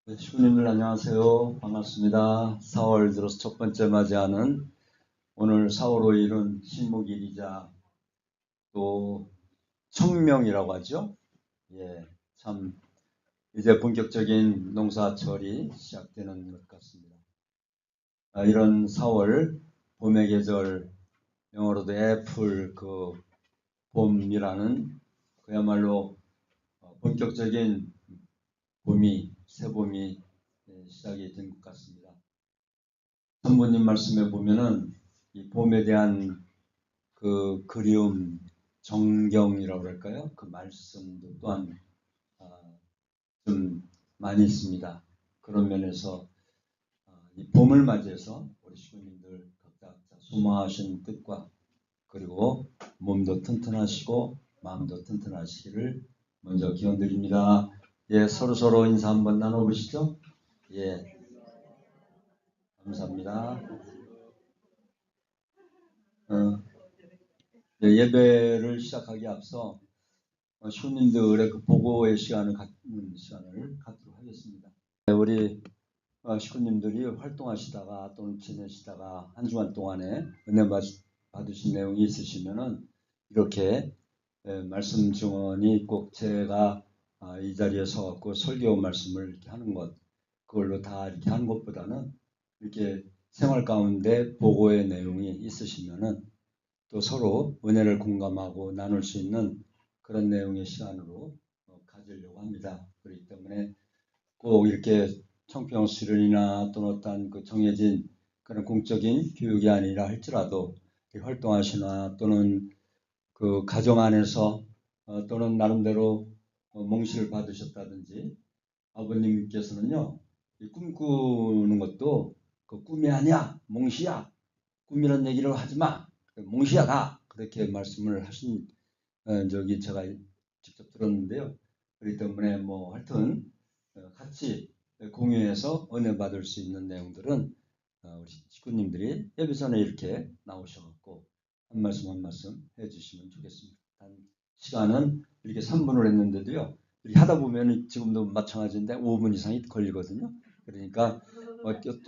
네, 시구님들 안녕하세요. 반갑습니다. 4월 들어서 첫 번째 맞이하는 오늘 4월 5일은 신목일이자 또 청명이라고 하죠. 예, 참 이제 본격적인 농사철이 시작되는 것 같습니다. 이런 4월 봄의 계절, 영어로도 애플 봄이라는 그야말로 본격적인 새봄이 시작이 된 것 같습니다. 성부님 말씀에 보면은 이 봄에 대한 그 그리움, 정경이라고 할까요? 그 말씀도 또한 좀 많이 있습니다. 그런 면에서 이 봄을 맞이해서 우리 시민들 각자 소망하신 뜻과 그리고 몸도 튼튼하시고 마음도 튼튼하시기를 먼저 기원드립니다. 예, 서로 인사 한번 나눠보시죠. 예, 감사합니다. 예배를 시작하기 앞서 시민들의 그 보고의 시간을 갖는 시간을 갖도록 하겠습니다. 우리 시군님들이 활동하시다가 또는 지내시다가 한 주간 동안에 은혜 받으신 내용이 있으시면은 이렇게 말씀 증언이 꼭 제가 이 자리에 서갖고 설교 말씀을 이렇게 하는 것 그걸로 다 이렇게 하는 것보다는 이렇게 생활 가운데 보고의 내용이 있으시면은 또 서로 은혜를 공감하고 나눌 수 있는 그런 내용의 시간으로 가지려고 합니다. 그렇기 때문에 꼭 이렇게 청평 수련이나 또는 어떤 그 정해진 그런 공적인 교육이 아니라 할지라도 활동하시나 또는 그 가정 안에서 또는 나름대로 몽시를 받으셨다든지 아버님께서는요 꿈꾸는 것도 그 꿈이 아니야 몽시야 꿈이란 얘기를 하지 마 몽시야 가 그렇게 말씀을 하신 적이 제가 직접 들었는데요. 그렇기 때문에 뭐 하여튼 같이 공유해서 은혜 받을 수 있는 내용들은 우리 식구님들이 예배 전에 이렇게 나오셔갖고 한 말씀 한 말씀 해주시면 좋겠습니다. 시간은 이렇게 3분을 했는데도요. 이렇게 하다 보면 지금도 마찬가지인데 5분 이상이 걸리거든요. 그러니까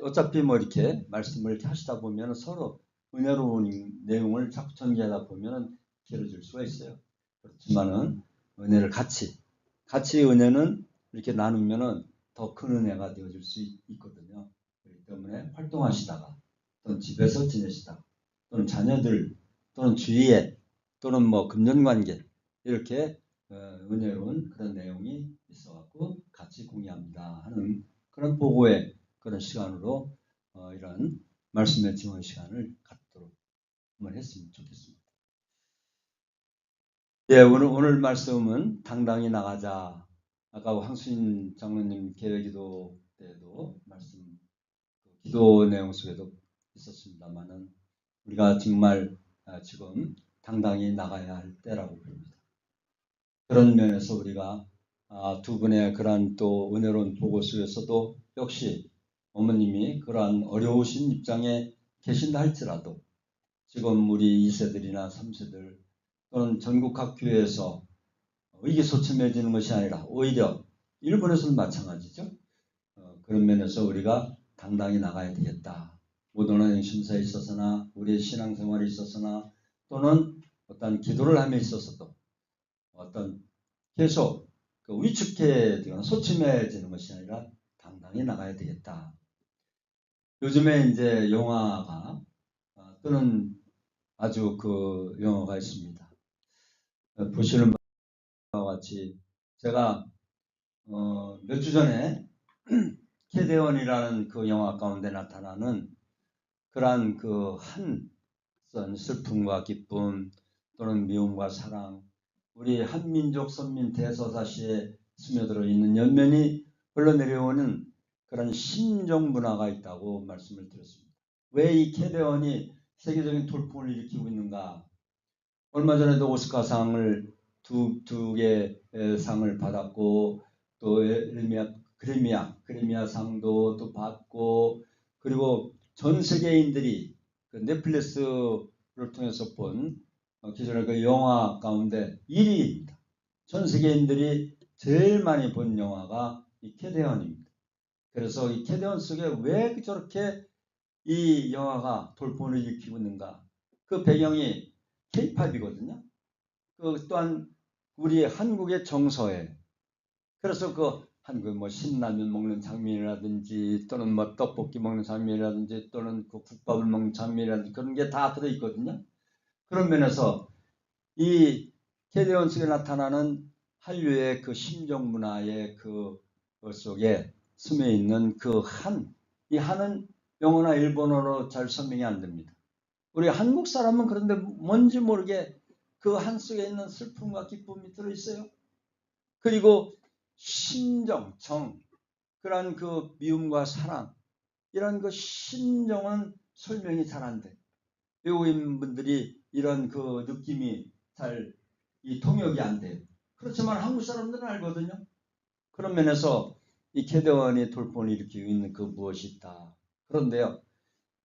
어차피 뭐 이렇게 말씀을 이렇게 하시다 보면 서로 은혜로운 내용을 자꾸 전개하다 보면 길어질 수가 있어요. 그렇지만은 은혜를 같이 은혜는 이렇게 나누면은 더 큰 은혜가 되어질 수 있거든요. 그렇기 때문에 활동하시다가 또는 집에서 지내시다가 또는 자녀들 또는 주위에 또는 뭐 금전관계 이렇게 은혜로운 그런 내용이 있어갖고 같이 공유합니다 하는 그런 보고의 그런 시간으로 이런 말씀의 증언 시간을 갖도록 한번 했으면 좋겠습니다. 예, 오늘 말씀은 당당히 나가자. 아까 황수인 장로님 계획기도 때도 말씀, 기도 내용 속에도 있었습니다만은 우리가 정말 지금 당당히 나가야 할 때라고 봅니다. 그런 면에서 우리가 두 분의 그러한 또 은혜로운 보고 속에서도 역시 어머님이 그러한 어려우신 입장에 계신다 할지라도 지금 우리 2세들이나 3세들 또는 전국 각 교회에서 의기소침해지는 것이 아니라 오히려 일본에서는 마찬가지죠. 그런 면에서 우리가 당당히 나가야 되겠다. 모든 심사에 있어서나 우리의 신앙생활에 있어서나 또는 어떤 기도를 함에 있어서도 어떤 계속 위축해지거나 소침해지는 것이 아니라 당당히 나가야 되겠다. 요즘에 이제 영화가 또는 아주 그 영화가 있습니다. 보시는 바와 같이 제가 몇 주 전에 캐대원이라는 그 영화 가운데 나타나는 그러한 그 한 슬픔과 기쁨 또는 미움과 사랑 우리 한민족 선민 대서사시에 스며들어 있는 연면이 흘러내려오는 그런 신종 문화가 있다고 말씀을 드렸습니다. 왜 이 캐대원이 세계적인 돌풍을 일으키고 있는가? 얼마 전에도 오스카상을 두 개의 상을 받았고 또 그래미아 상도 또 받고 그리고 전 세계인들이 그 넷플릭스를 통해서 본 기존의 그 영화 가운데 1위입니다. 전 세계인들이 제일 많이 본 영화가 이 캐대언입니다. 그래서 이 캐대원 속에 왜 저렇게 이 영화가 돌풍을 일으키고 있는가? 그 배경이 K-팝이거든요. 그 또한 우리 한국의 정서에 그래서 그 한국 뭐 신라면 먹는 장면이라든지 또는 뭐 떡볶이 먹는 장면이라든지 또는 그 국밥을 먹는 장면이라든지 그런 게 다 들어 있거든요. 그런 면에서 이 캐대원 속에 나타나는 한류의 그 심정 문화의 그 속에 스며 있는 그 한, 이 한은 영어나 일본어로 잘 설명이 안 됩니다. 우리 한국 사람은 그런데 뭔지 모르게 그 한 속에 있는 슬픔과 기쁨이 들어있어요. 그리고 심정, 정, 그러한 그 미움과 사랑, 이런 그 심정은 설명이 잘 안 돼. 외국인 분들이 이런 그 느낌이 잘 이 통역이 안 돼요. 그렇지만 한국 사람들은 알거든요. 그런 면에서 이 캐대원이 돌풍을 일으키고 있는 그 무엇이 있다. 그런데요,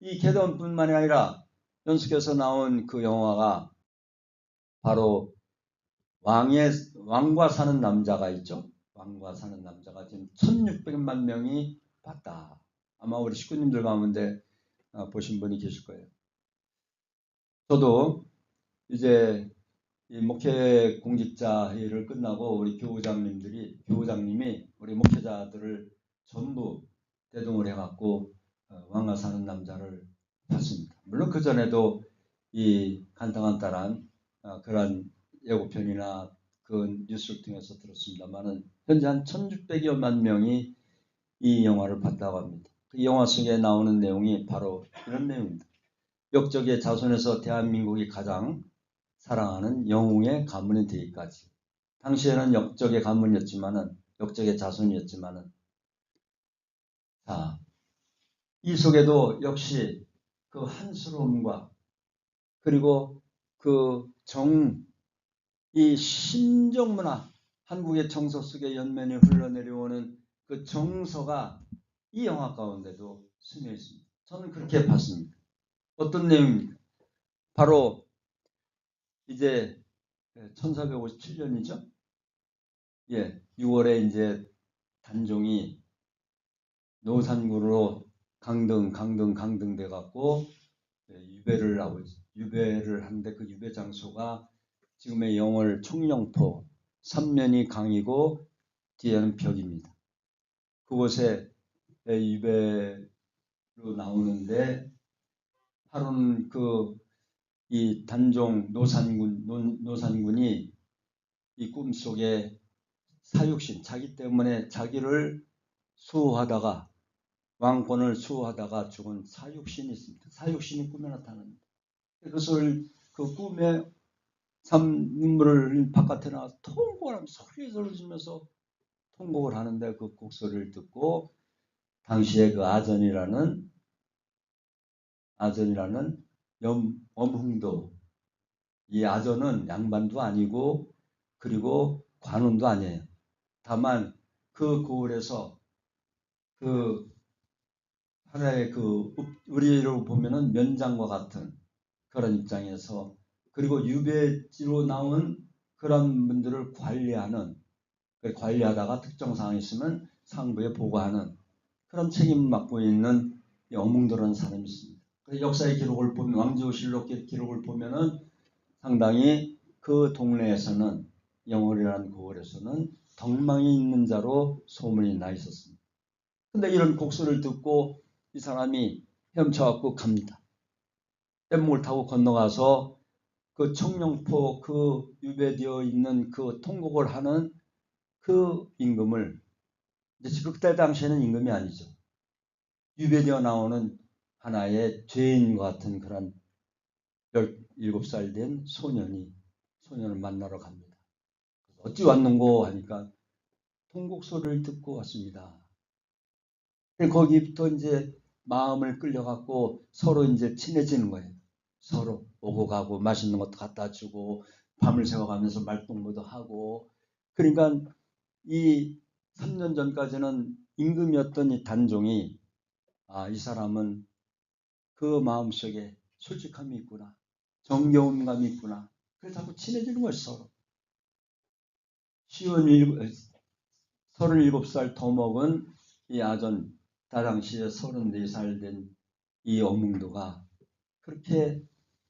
이 캐대원뿐만이 아니라 연속해서 나온 그 영화가 바로 왕과 사는 남자가 있죠. 왕과 사는 남자가 지금 1600만 명이 봤다. 아마 우리 식구님들 가운데 보신 분이 계실 거예요. 저도 이제 이 목회 공직자 회의를 끝나고 우리 교우장님이 우리 목회자들을 전부 대동을 해갖고 왕과 사는 남자를 봤습니다. 물론 그 전에도 이 간당간당한 그러한 예고편이나 그 뉴스를 통해서 들었습니다만은 현재 한 1600여만 명이 이 영화를 봤다고 합니다. 그 영화 속에 나오는 내용이 바로 이런 내용입니다. 역적의 자손에서 대한민국이 가장 사랑하는 영웅의 가문이 되기까지. 당시에는 역적의 가문이었지만은 역적의 자손이었지만은 자, 이 속에도 역시 그 한스러움과 그리고 그 이 심정문화 한국의 정서 속에 연면이 흘러내려오는 그 정서가 이 영화 가운데도 스며 있습니다. 저는 그렇게 봤습니다. 어떤 내용입니까? 바로 이제 1457년이죠. 예, 6월에 이제 단종이 노산군으로 강등 돼 갖고 유배를 하는데 그 유배 장소가 지금의 영월 총령포, 삼면이 강이고 뒤에는 벽입니다. 그곳에 유배로 나오는데 하루는 이 단종 노산군이 이 꿈속에 사육신, 자기 때문에 자기를 수호하다가 왕권을 수호하다가 죽은 사육신이 있습니다. 사육신이 꿈에 나타납니다. 그것을 그 꿈에 눈물을 바깥에 나와서 통곡을 하면서 소리를 지르면서 통곡을 하는데 그 곡소리를 듣고 당시에 그 아전이라는 엄흥도, 이 아전은 양반도 아니고 그리고 관원도 아니에요. 다만 그 고을에서 그 하나의 우리로 보면은 면장과 같은 그런 입장에서 그리고 유배지로 나온 그런 분들을 관리하다가 특정 사항이 있으면 상부에 보고하는 그런 책임을 맡고 있는 어몽도라는 사람이 있습니다. 역사의 기록을 보면 왕조실록 기록을 보면은 상당히 그 동네에서는 영월이라는 고을에서는 덕망이 있는 자로 소문이 나 있었습니다. 근데 이런 곡소리를 듣고 이 사람이 헤엄쳐갖고 갑니다. 뗏목을 타고 건너가서 그 청룡포 그 유배되어 있는 그 통곡을 하는 그 임금을 이제 그때 당시에는 임금이 아니죠. 유배되어 나오는 하나의 죄인과 같은 그런 17살 된 소년을 만나러 갑니다. 어찌 왔는고 하니까 통곡 소리를 듣고 왔습니다. 거기부터 이제 마음을 끌려갖고 서로 이제 친해지는 거예요. 서로 오고 가고 맛있는 것도 갖다 주고 밤을 새워가면서 말동무도 하고. 그러니까 이 3년 전까지는 임금이었던 이 단종이 이 사람은 그 마음속에 솔직함이 있구나. 정겨움감이 있구나. 그래서 자꾸 친해지는 거예요. 서로. 37살 더 먹은 이 아전 당시에 34살 된 이 어몽도가 그렇게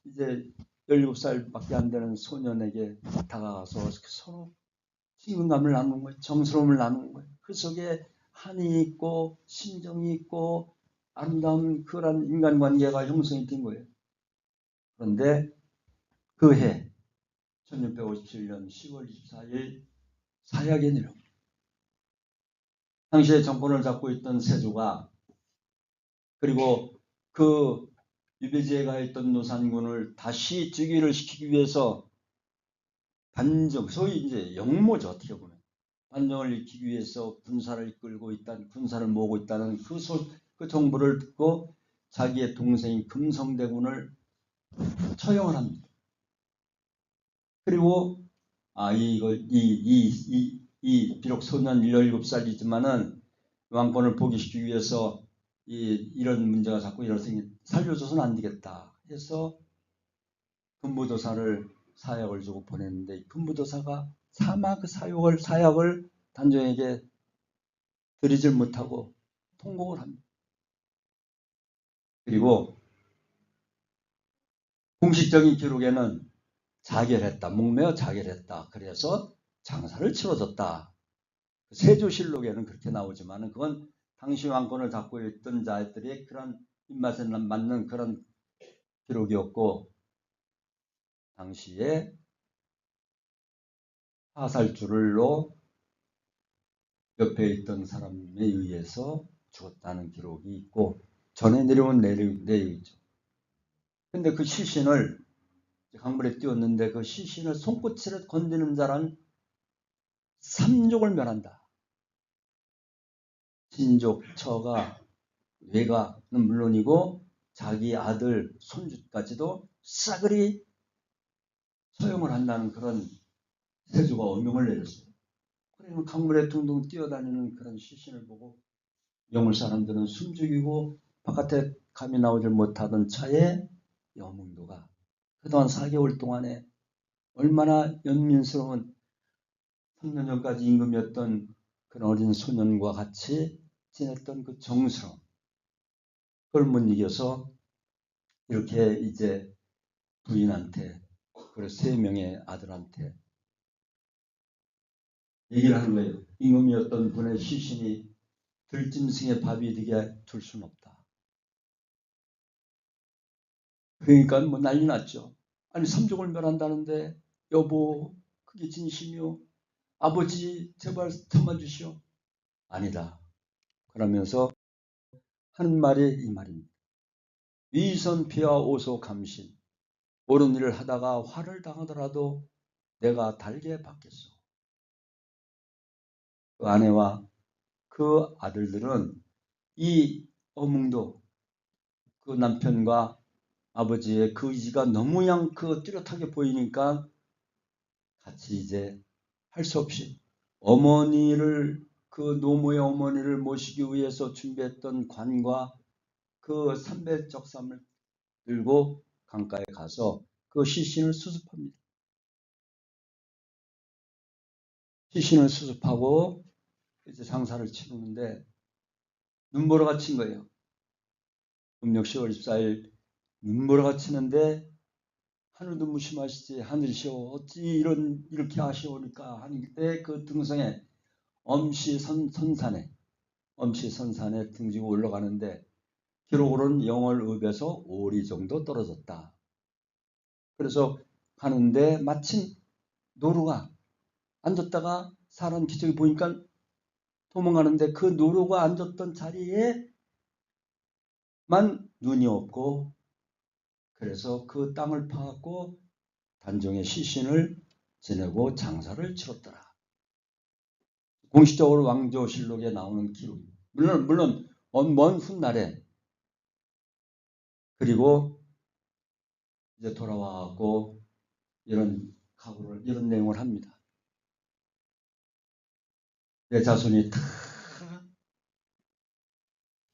이제 17살밖에 안 되는 소년에게 다가가서 서로 친근감을 나누는 거예요. 정스러움을 나누는 거예요. 그 속에 한이 있고 심정이 있고 아름다운 그런 인간관계가 형성이 된 거예요. 그런데 그 해 1657년 10월 24일 사약에 내려 당시에 정권을 잡고 있던 세조가 그리고 그 유배지에 가 있던 노산군을 다시 즉위를 시키기 위해서 반정, 소위 이제 영모죠, 어떻게 보면. 반정을 일으키기 위해서 군사를 이끌고 있다는, 군사를 모으고 있다는 그 정보를 듣고 자기의 동생인 금성대군을 처형을 합니다. 그리고, 비록 소년 17살이지만은 왕권을 포기시키기 위해서 이런 문제가 자꾸 일어서니 살려줘서는 안 되겠다 해서 금부도사를 사약을 주고 보냈는데 금부도사가 차마 그 사약을 단종에게 드리질 못하고 통곡을 합니다. 그리고 공식적인 기록에는 자결했다, 목매어 자결했다. 그래서 장사를 치러줬다. 세조실록에는 그렇게 나오지만 그건 당시 왕권을 잡고 있던 자들의 그런 입맛에 맞는 그런 기록이었고 당시에 화살줄로 옆에 있던 사람에 의해서 죽었다는 기록이 있고 전해 내려온 내용이죠. 근데 그 시신을 강물에 띄웠는데 그 시신을 손끝으로 건드는 자란 삼족을 멸한다. 친족, 처가, 외가는 물론이고 자기 아들, 손주까지도 싸그리 처형을 한다는 그런 세조가 어명을 내렸어요. 그러면 강물에 둥둥 뛰어다니는 그런 시신을 보고 영월 사람들은 숨죽이고 바깥에 감이 나오질 못하던 차에 여몽도가 그동안 4개월 동안에 얼마나 연민스러운 3년 전까지 임금이었던 그런 어린 소년과 같이 지냈던 그 정스러움 그걸 못 이겨서 이렇게 이제 부인한테 그리고 3명의 아들한테 얘기를 하는 거예요. 임금이었던 분의 시신이 들짐승의 밥이 되게 둘 수는 없다. 그러니까 뭐 난리 났죠. 아니 삼족을 멸한다는데 여보 그게 진심이요. 아버지 제발 참아주시오. 아니다. 그러면서 하는 말이 이 말입니다. 위선피와 오소 감신 옳은 일을 하다가 화를 당하더라도 내가 달게 받겠소. 그 아내와 그 아들들은 이 어몽도 그 남편과 아버지의 그 의지가 너무 뚜렷하게 보이니까 같이 이제 할 수 없이 어머니를 그 노모의 어머니를 모시기 위해서 준비했던 관과 그 삼배적삼을 들고 강가에 가서 그 시신을 수습합니다. 시신을 수습하고 이제 장사를 치르는데 눈보라가 친 거예요. 음력 10월 14일 눈보라가 치는데 하늘도 무심하시지 하늘이시오 어찌 이렇게 하시오니까 하는 때 그 등성에 엄시선산에 등지고 올라가는데 기록으로는 영월읍에서 5리 정도 떨어졌다. 그래서 가는데 마침 노루가 앉았다가 사람 기척이 보니까 도망가는데 그 노루가 앉았던 자리에만 눈이 없고 그래서 그 땅을 파갖고 단종의 시신을 지내고 장사를 치렀더라. 공식적으로 왕조실록에 나오는 기록입니다. 물론 먼 훗날에 그리고 이제 돌아와갖고 이런 내용을 합니다. 내 자손이 다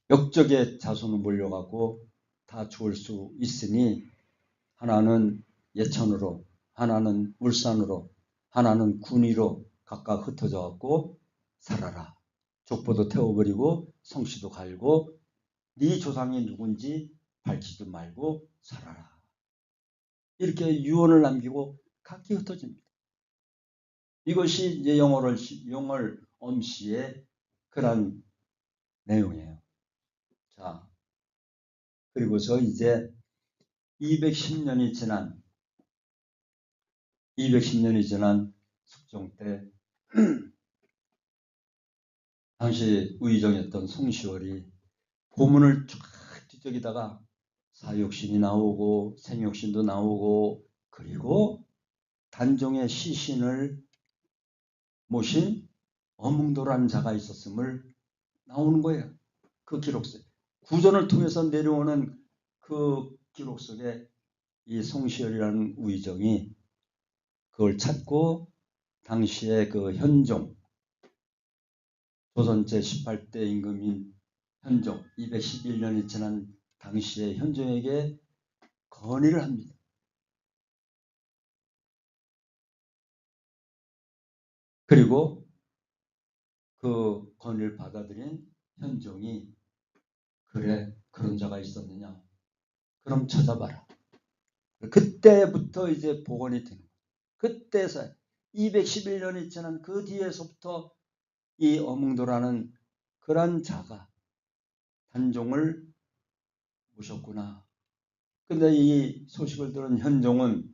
역적의 자손을 몰려가고 다 죽을 수 있으니 하나는 예천으로 하나는 울산으로 하나는 군위로 각각 흩어져 갖고 살아라. 족보도 태워버리고 성씨도 갈고 네 조상이 누군지 밝히지 말고 살아라. 이렇게 유언을 남기고 각기 흩어집니다. 이것이 이제 영월엄씨의 그런 내용이에요. 자, 그리고서 이제 210년이 지난 숙종 때 당시 의정이었던 송시월이 고문을 쫙 뒤적이다가 사육신이 나오고 생육신도 나오고 그리고 단종의 시신을 모신 어몽도라는 자가 있었음을 나오는 거예요. 그 기록 속에 구전을 통해서 내려오는 그 기록 속에 이 송시열이라는 의정이 그걸 찾고 당시에 그 현종 조선 제18대 임금인 현종 211년이 지난 당시에 현종에게 건의를 합니다. 그리고 그 건의를 받아들인 현종이 그래 그런 자가 있었느냐 그럼 찾아봐라. 그때부터 이제 복원이 되는 거예요. 그때서 211년이 지난 그 뒤에서부터 이 어몽도라는 그런 자가 단종을 모셨구나. 근데 이 소식을 들은 현종은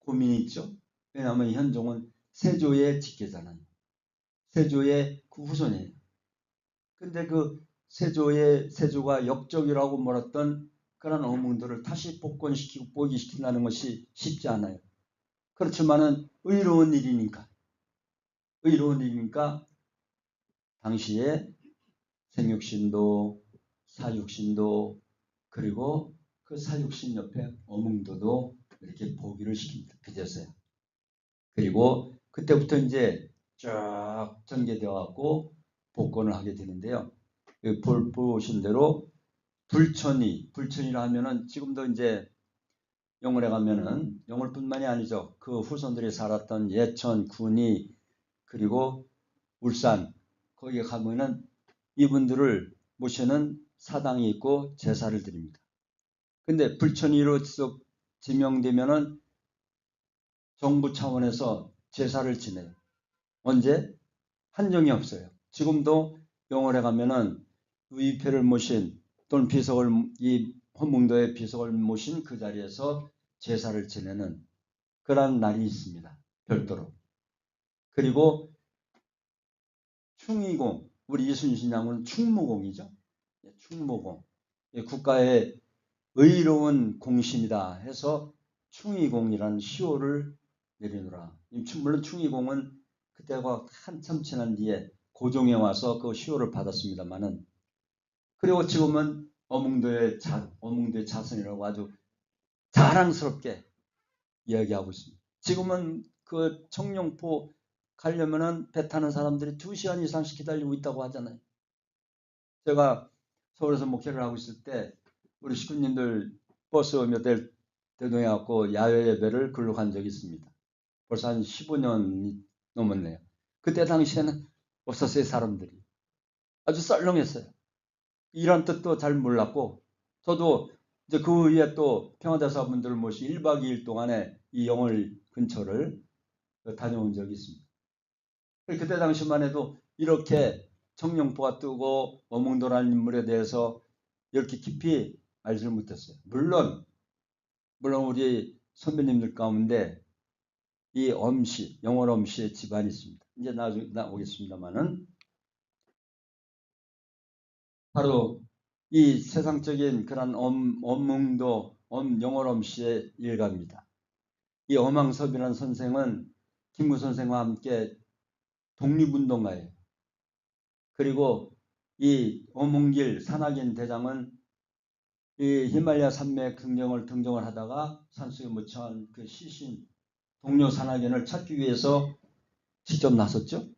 고민이 있죠. 왜냐하면 현종은 세조의 직계잖아요. 세조의 그 후손이에요. 근데 그 세조가 역적이라고 몰았던 그런 어몽도를 다시 복권시키고 보기시킨다는 것이 쉽지 않아요. 그렇지만은 의로운 일이니까 당시에 생육신도 사육신도 그리고 그 사육신 옆에 어몽도도 이렇게 보기를 시킵니다. 그제서야. 그리고 그때부터 이제 쭉 전개되어 갖고 복권을 하게 되는데요. 보신 대로 불천이라 하면은 지금도 이제 영월에 가면은 영월뿐만이 아니죠. 그 후손들이 살았던 예천, 군위 그리고 울산 거기에 가면은 이분들을 모시는 사당이 있고 제사를 드립니다. 근데 불천이로 지명되면은 정부 차원에서 제사를 지내요. 언제? 한정이 없어요. 지금도 영월에 가면은 의패를 모신 또는 이 헌문도의 비석을 모신 그 자리에서 제사를 지내는 그런 날이 있습니다. 별도로. 그리고 충의공, 우리 이순신 장군은 충무공이죠. 충무공. 국가의 의로운 공신이다 해서 충의공이라는 시호를 내리노라. 물론 충의공은 그때가 한참 지난 뒤에 고종에 와서 그 시호를 받았습니다만은 그리고 지금은 어몽도의 자손이라고 아주 자랑스럽게 이야기하고 있습니다. 지금은 그 청룡포 가려면은 배 타는 사람들이 2시간 이상씩 기다리고 있다고 하잖아요. 제가 서울에서 목회를 하고 있을 때 우리 식구님들 버스 몇 대 대동해갖고 야외 예배를 글로 간 적이 있습니다. 벌써 한 15년이 넘었네요. 그때 당시에는 없었어요. 사람들이. 아주 썰렁했어요. 이런 뜻도 잘 몰랐고 저도 이제 그 후에 또 평화대사분들을 모시 1박 2일 동안에 이 영월 근처를 다녀온 적이 있습니다. 그때 당시만 해도 이렇게 청룡포가 뜨고 어몽도라는 인물에 대해서 이렇게 깊이 알지를 못했어요. 물론 우리 선배님들 가운데 이 영월 엄씨의 집안이 있습니다. 이제 나중에 나오겠습니다만은 바로 이 세상적인 그런 엄몽도 영월 엄씨의 일가입니다. 이 엄황섭이라는 선생은 김구 선생과 함께 독립운동가예요. 그리고 이 어몽길 산악인 대장은 이 히말라야 산맥 등정을 하다가 산속에 묻혀간 그 시신 동료 산악인을 찾기 위해서 직접 나섰죠.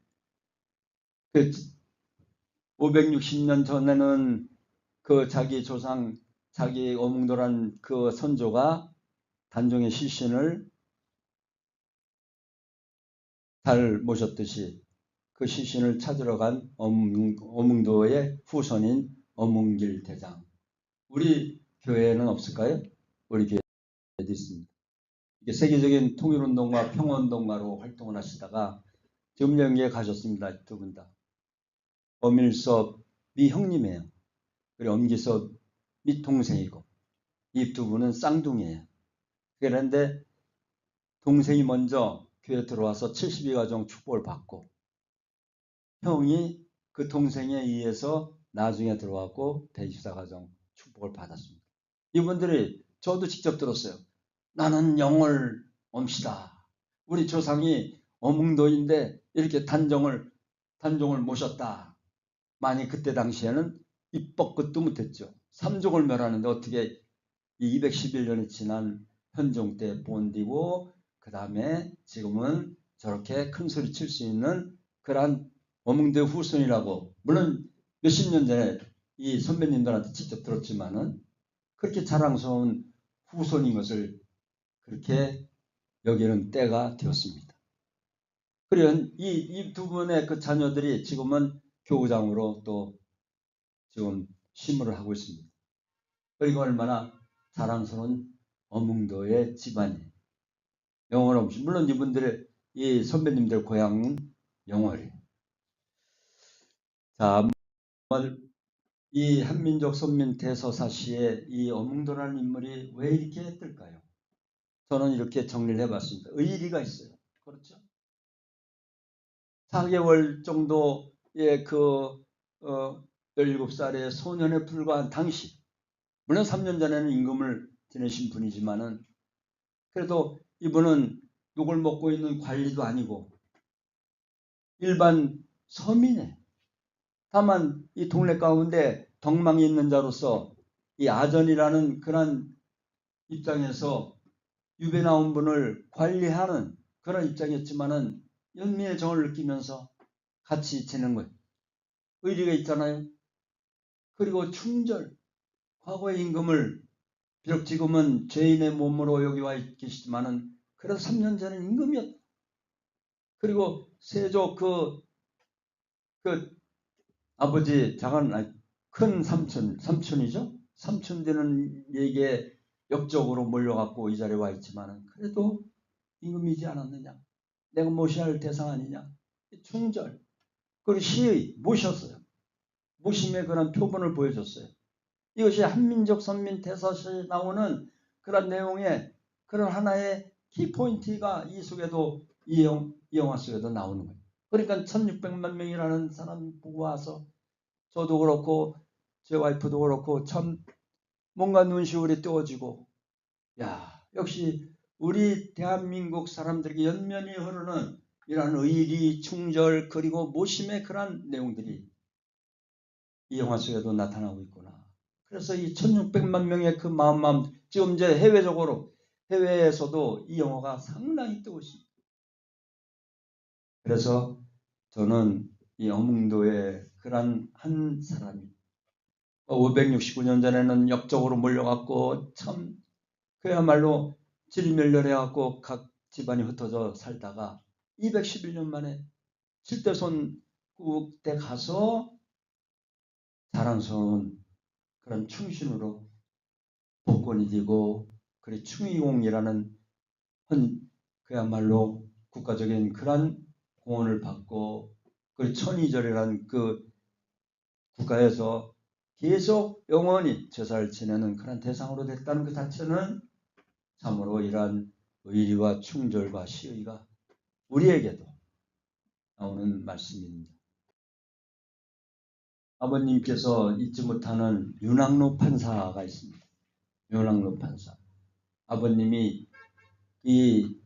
그 560년 전에는 그 자기 조상 자기 어몽도란 그 선조가 단종의 시신을 잘 모셨듯이 그 시신을 찾으러 간 어몽도의 후손인 어몽길 대장. 우리 교회에는 없을까요? 우리 교회에도 있습니다. 이게 세계적인 통일운동가 평화운동가로 활동을 하시다가 지금 영계에 가셨습니다. 두 분 다. 엄일섭 미 형님이에요. 그리고 엄기섭 미 동생이고 이 두 분은 쌍둥이에요. 그런데 동생이 먼저 교회에 들어와서 72가정 축복을 받고 형이 그 동생에 의해서 나중에 들어왔고 대24가정 축복을 받았습니다. 이분들이 저도 직접 들었어요. 나는 영월 엄시다. 우리 조상이 어몽도인데 이렇게 단종을 모셨다. 만약 그때 당시에는 입법끝도 못했죠. 삼족을 멸하는데 어떻게 211년이 지난 현종 때 본디고 그 다음에 지금은 저렇게 큰 소리 칠 수 있는 그러한 어몽도의 후손이라고 물론 몇십 년 전에 이 선배님들한테 직접 들었지만은 그렇게 자랑스러운 후손인 것을 그렇게 여기는 때가 되었습니다. 그리고 이 두 분의 그 자녀들이 지금은 교구장으로 또 지금 심으를 하고 있습니다. 그리고 얼마나 자랑스러운 어몽도의 집안이에요. 영월 없이 물론 이분들의 이 선배님들 고향은 영월이에요. 자, 이 한민족 선민 대서사시에 이 어몽도라는 인물이 왜 이렇게 뜰까요? 저는 이렇게 정리를 해봤습니다. 의리가 있어요. 그렇죠? 4개월 정도의 그 17살의 소년에 불과한 당시 물론 3년 전에는 임금을 지내신 분이지만은 그래도 이분은 욕을 먹고 있는 관리도 아니고 일반 서민에 다만 이 동네 가운데 덕망이 있는 자로서 이 아전이라는 그런 입장에서 유배 나온 분을 관리하는 그런 입장이었지만은 연민의 정을 느끼면서 같이 지내는 거예요. 의리가 있잖아요. 그리고 충절, 과거의 임금을 비록 지금은 죄인의 몸으로 여기 와 계시지만은 그래도 3년 전엔 임금이었다. 그리고 세조 그 아버지 큰 삼촌이죠. 삼촌 되는 얘기에 역적으로 몰려갖고 이 자리에 와 있지만은 그래도 임금이지 않았느냐. 내가 모셔야 할 대상 아니냐. 충절. 그리고 시의 모셨어요. 모심의 그런 표본을 보여줬어요. 이것이 한민족 선민 대사시에 나오는 그런 내용의 그런 하나의 키포인트가 이 속에도 이 영화 속에도 나오는 거예요. 그러니까 1600만 명이라는 사람 보고 와서 저도 그렇고 제 와이프도 그렇고 참 뭔가 눈시울이 뜨거워지고 야 역시 우리 대한민국 사람들에게 연면이 흐르는 이러한 의리, 충절 그리고 모심의 그런 내용들이 이 영화 속에도 나타나고 있구나. 그래서 이 1600만 명의 그 마음 지금 이제 해외에서도 이 영화가 상당히 뜨고 있습니다. 그래서 저는 이 어몽도의 그런 한 사람이 569년 전에는 역적으로 몰려갔고 참 그야말로 지리멸렬해갖고 각 집안이 흩어져 살다가 211년 만에 칠대손국 때 가서 자랑스러운 그런 충신으로 복권이 되고 그리고 충의공이라는 그야말로 국가적인 그런 공헌을 받고 그리고 천의절이라는 그 국가에서 계속 영원히 제사를 지내는 그런 대상으로 됐다는 그 자체는 참으로 이러한 의리와 충절과 시의가 우리에게도 나오는 말씀입니다. 아버님께서 잊지 못하는 윤학로 판사가 있습니다. 윤학로 판사. 아버님이 이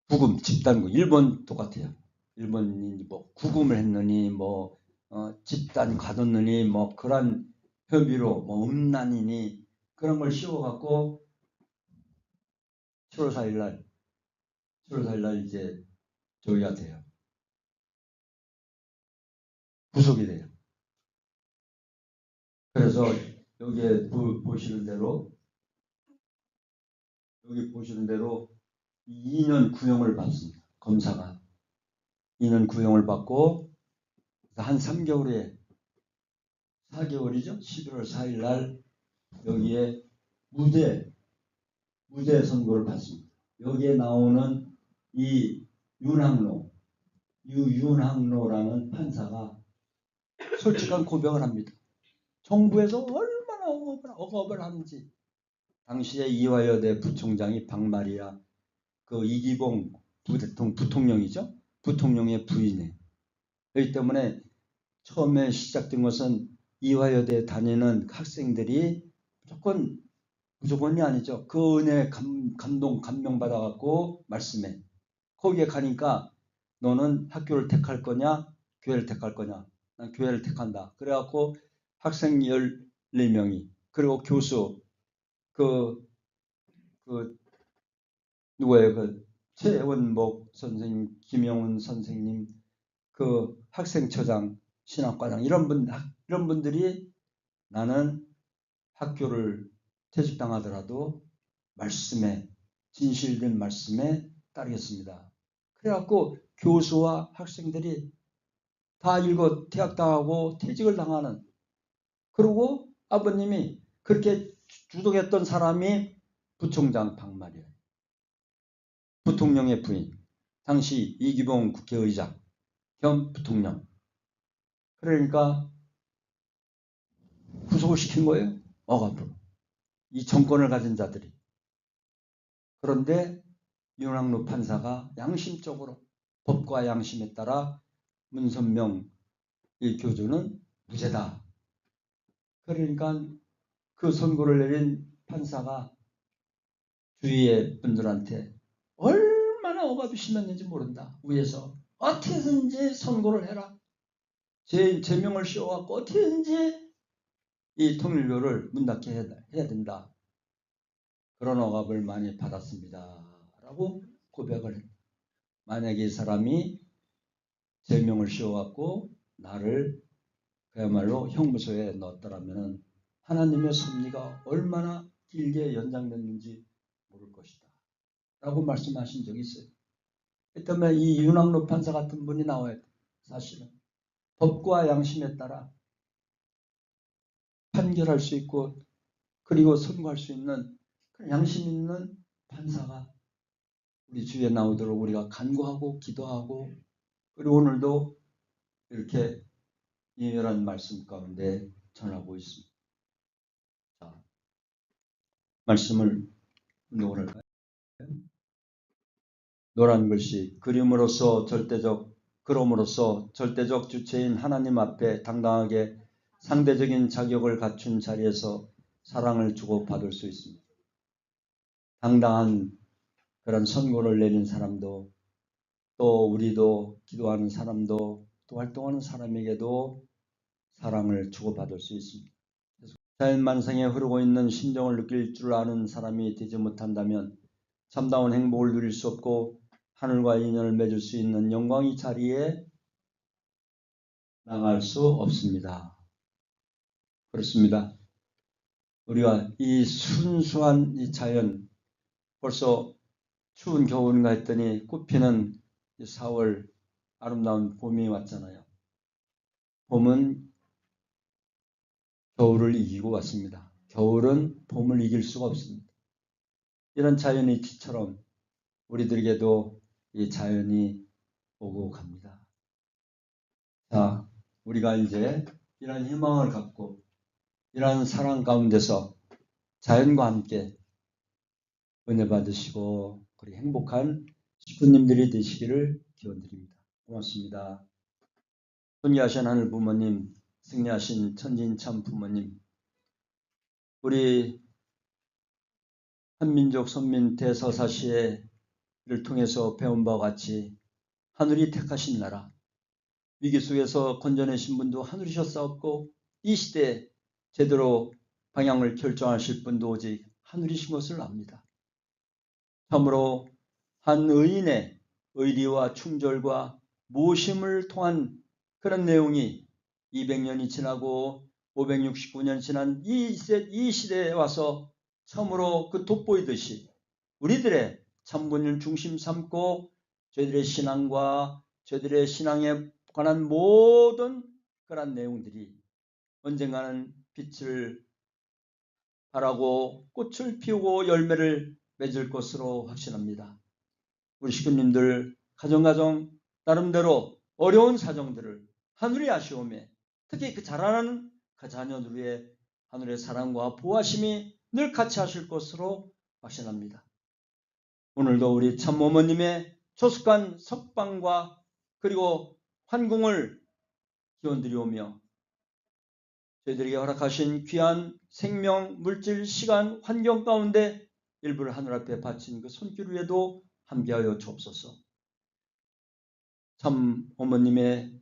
구금, 집단구, 일본 똑같아요. 일본이 뭐 구금을 했느니 뭐 집단 가뒀느니 뭐 그런 혐의로 뭐 음란이니 그런 걸 씌워갖고 7월 4일날 이제 저기가 돼요. 구속이 돼요. 그래서 여기에 보시는 대로 여기 보시는 대로 2년 구형을 받습니다. 검사가 이는 구형을 받고 한 3개월 후에 4개월이죠. 11월 4일 날 여기에 무죄 선고를 받습니다. 여기에 나오는 이 유윤학로라는 판사가 솔직한 고백을 합니다. 정부에서 얼마나 억압을 하는지. 당시에 이화여대 부총장이 박마리아 그 이기봉 부통령이죠. 부통령의 부인이에요. 그렇기 때문에 처음에 시작된 것은 이화여대에 다니는 학생들이 무조건이 아니죠. 그 은혜에 감명받아갖고 말씀해. 거기에 가니까 너는 학교를 택할 거냐, 교회를 택할 거냐. 난 교회를 택한다. 그래갖고 학생 14명이 그리고 교수 누구예요? 최원목 선생님, 김영훈 선생님, 학생처장, 신학과장 이런 분들이 나는 학교를 퇴직당하더라도 말씀에 진실된 말씀에 따르겠습니다. 그래갖고 교수와 학생들이 다 일거 퇴학당하고 퇴직을 당하는. 그리고 아버님이 그렇게 주동했던 사람이 부총장 박마리아, 부통령의 부인, 당시 이기봉 국회의장 겸 부통령. 그러니까 구속을 시킨 거예요. 억압으로. 이 정권을 가진 자들이. 그런데 윤학로 판사가 양심적으로 법과 양심에 따라 문선명 이 교주는 무죄다. 그러니까 그 선고를 내린 판사가 주위의 분들한테 얼마나 억압이 심했는지 모른다. 위에서 어떻게든지 선고를 해라. 제명을 씌워갖고 어떻게든지 이 통일교를 문 닫게 해야 된다. 그런 억압을 많이 받았습니다. 라고 고백을 했다. 만약에 이 사람이 제명을 씌워갖고 나를 그야말로 형무소에 넣었더라면 하나님의 섭리가 얼마나 길게 연장됐는지 모를 것이다. 라고 말씀하신 적이 있어요. 그 때문에 이 윤학로 판사 같은 분이 나와야 돼. 사실은 법과 양심에 따라 판결할 수 있고 그리고 선고할 수 있는 양심 있는 판사가 우리 주위에 나오도록 우리가 간구하고 기도하고 그리고 오늘도 이렇게 예열한 말씀 가운데 전하고 있습니다. 자, 말씀을 노랄까요? 노란 글씨 그럼으로써 절대적 주체인 하나님 앞에 당당하게 상대적인 자격을 갖춘 자리에서 사랑을 주고받을 수 있습니다. 당당한 그런 선고를 내린 사람도 또 우리도 기도하는 사람도 또 활동하는 사람에게도 사랑을 주고받을 수 있습니다. 자연만상에 흐르고 있는 심정을 느낄 줄 아는 사람이 되지 못한다면 참다운 행복을 누릴 수 없고 하늘과 인연을 맺을 수 있는 영광의 자리에 나갈 수 없습니다. 그렇습니다. 우리가 이 순수한 이 자연, 벌써 추운 겨울인가 했더니 꽃피는 4월 아름다운 봄이 왔잖아요. 봄은 겨울을 이기고 왔습니다. 겨울은 봄을 이길 수가 없습니다. 이런 자연의 이치처럼 우리들에게도 이 자연이 오고 갑니다. 자, 우리가 이제 이런 희망을 갖고 이런 사랑 가운데서 자연과 함께 은혜 받으시고 그리고 행복한 식구님들이 되시기를 기원드립니다. 고맙습니다. 존귀하신 하늘 부모님, 승리하신 천진참 부모님, 우리 한민족 선민 대서사시를 통해서 배운 바와 같이 하늘이 택하신 나라, 위기 속에서 건져내신 분도 하늘이셨사옵고 이 시대에 제대로 방향을 결정하실 분도 오직 하늘이신 것을 압니다. 참으로 한 의인의 의리와 충절과 모심을 통한 그런 내용이 200년이 지나고 569년이 지난 이 시대에 와서 참으로 그 돋보이듯이 우리들의 참본을 중심 삼고 저희들의 신앙과 저희들의 신앙에 관한 모든 그런 내용들이 언젠가는 빛을 발하고 꽃을 피우고 열매를 맺을 것으로 확신합니다. 우리 식구님들 가정 나름대로 어려운 사정들을 하늘이 아시오매 특히 그 자라나는 그 자녀들 위해 하늘의 사랑과 보호하심이 늘 같이 하실 것으로 확신합니다. 오늘도 우리 참어머님의 조숙한 석방과 그리고 환궁을 기원드리오며 저희들에게 허락하신 귀한 생명, 물질, 시간, 환경 가운데 일부를 하늘 앞에 바친 그 손길 위에도 함께하여 주옵소서. 참 어머님의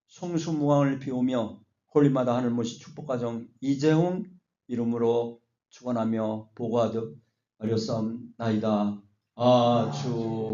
성수무강을 비우며 홀리마다 하늘 모시 축복가정 이재훈 이름으로 축원하며 보고하듯 어렸사옵나이다. 아주